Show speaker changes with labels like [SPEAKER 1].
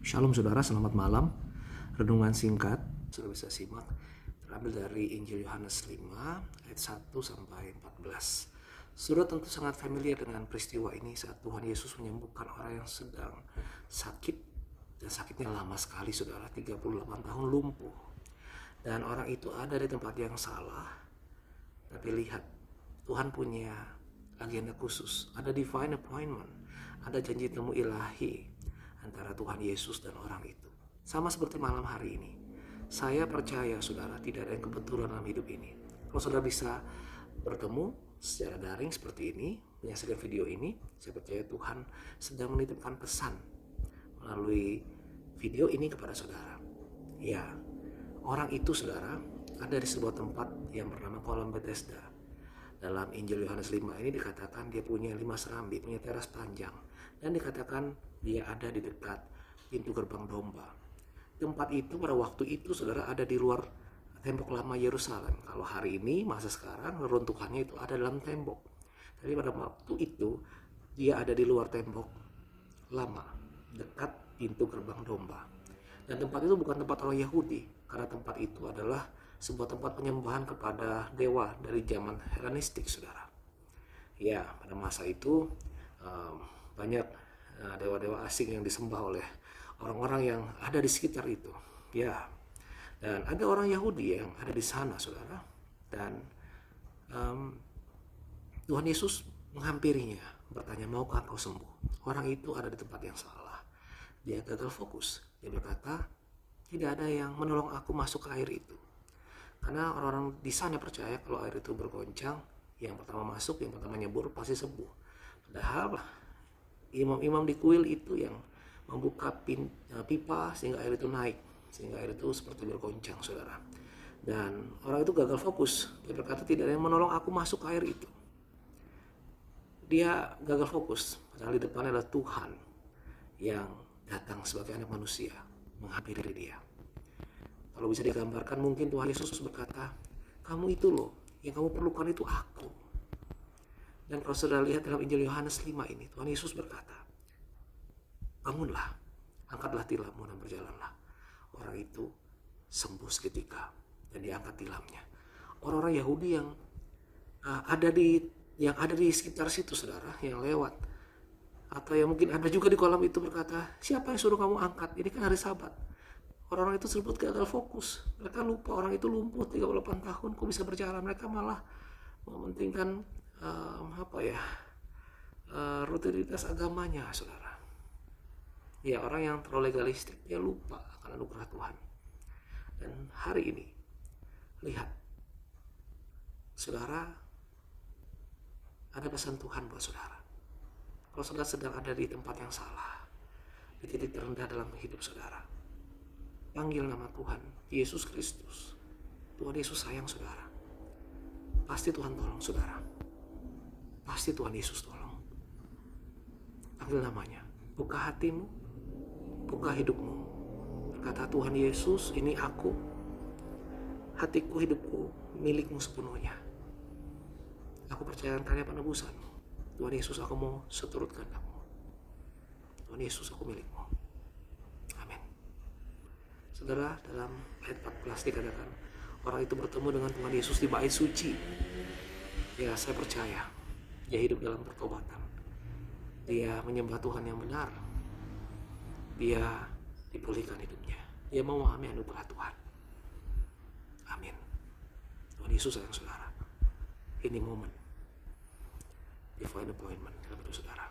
[SPEAKER 1] Shalom saudara, selamat malam. Renungan singkat, sudah bisa simak, terambil dari Injil Yohanes 5 ayat 1 sampai 14. Saudara tentu sangat familiar dengan peristiwa ini saat Tuhan Yesus menyembuhkan orang yang sedang sakit, dan sakitnya lama sekali saudara, 38 tahun lumpuh. Dan orang itu ada di tempat yang salah. Tapi lihat, Tuhan punya agenda khusus, ada divine appointment, ada janji temu ilahi antara Tuhan Yesus dan orang itu. Sama seperti malam hari ini. Saya percaya saudara tidak ada yang kebetulan dalam hidup ini. Kalau saudara bisa bertemu secara daring seperti ini, menyaksikan video ini, saya percaya Tuhan sedang menitipkan pesan melalui video ini kepada saudara. Ya, orang itu saudara ada di sebuah tempat yang bernama Kolam Bethesda. Dalam Injil Yohanes 5 ini dikatakan dia punya 5 serambi, punya teras panjang. Dan dikatakan dia ada di dekat pintu gerbang domba. Tempat itu pada waktu itu saudara ada di luar tembok lama Yerusalem. Kalau hari ini, masa sekarang, runtuhannya itu ada dalam tembok. Tapi pada waktu itu dia ada di luar tembok lama, dekat pintu gerbang domba. Dan tempat itu bukan tempat orang Yahudi, karena tempat itu adalah sebuah tempat penyembahan kepada dewa dari zaman Helenistik, saudara. Ya, pada masa itu banyak dewa-dewa asing yang disembah oleh orang-orang yang ada di sekitar itu. Ya, dan ada orang Yahudi yang ada di sana, saudara. Dan Tuhan Yesus menghampirinya, bertanya, maukah kau sembuh? Orang itu ada di tempat yang salah. Dia gagal fokus. Dia berkata, tidak ada yang menolong aku masuk ke air itu. Karena orang-orang di sana percaya kalau air itu bergoncang, yang pertama masuk, yang pertama nyebur pasti sembuh. Padahal imam-imam di kuil itu yang membuka pipa sehingga air itu naik, sehingga air itu seperti bergoncang, saudara. Dan orang itu gagal fokus. Dia berkata, tidak ada yang menolong aku masuk ke air itu. Dia gagal fokus, padahal di depannya adalah Tuhan yang datang sebagai anak manusia menghampiri dia. Kalau bisa digambarkan, mungkin Tuhan Yesus berkata, kamu itu loh, yang kamu perlukan itu aku. Dan kalau saudara lihat dalam Injil Yohanes 5 ini, Tuhan Yesus berkata, bangunlah, angkatlah tilammu dan berjalanlah. Orang itu sembuh seketika dan diangkat tilamnya. Orang-orang Yahudi yang ada di sekitar situ, saudara, yang lewat, atau yang mungkin ada juga di kolam itu berkata, siapa yang suruh kamu angkat? Ini kan hari Sabat. Orang-orang itu tersebut gagal fokus. Mereka lupa orang itu lumpuh 38 tahun, kok bisa berjalan. Mereka malah mementingkan rutinitas agamanya, saudara. Ya, orang yang terlalu legalistik, dia lupa akan anugerah Tuhan. Dan hari ini, lihat, saudara, ada pesan Tuhan buat saudara. Kalau saudara sedang ada di tempat yang salah, di titik terendah dalam hidup saudara, panggil nama Tuhan, Yesus Kristus. Tuhan Yesus sayang saudara. Pasti Tuhan tolong saudara. Pasti Tuhan Yesus tolong. Panggil namanya. Buka hatimu, buka hidupmu. Berkata, Tuhan Yesus, ini aku. Hatiku, hidupku, milikmu sepenuhnya. Aku percayakan karya penebusanmu. Tuhan Yesus, aku mau seturut kehendak-mu. Tuhan Yesus, aku milikmu. Amin. Saudara, dalam ayat 14 dikatakan, orang itu bertemu dengan Tuhan Yesus di bait suci. Ya, saya percaya dia hidup dalam pertobatan. Dia menyembah Tuhan yang benar. Dia dipulihkan hidupnya. Dia mau memahami anugerah Tuhan. Amin. Tuhan Yesus sayang saudara. Ini momen divine appointment dalam hidup saudara.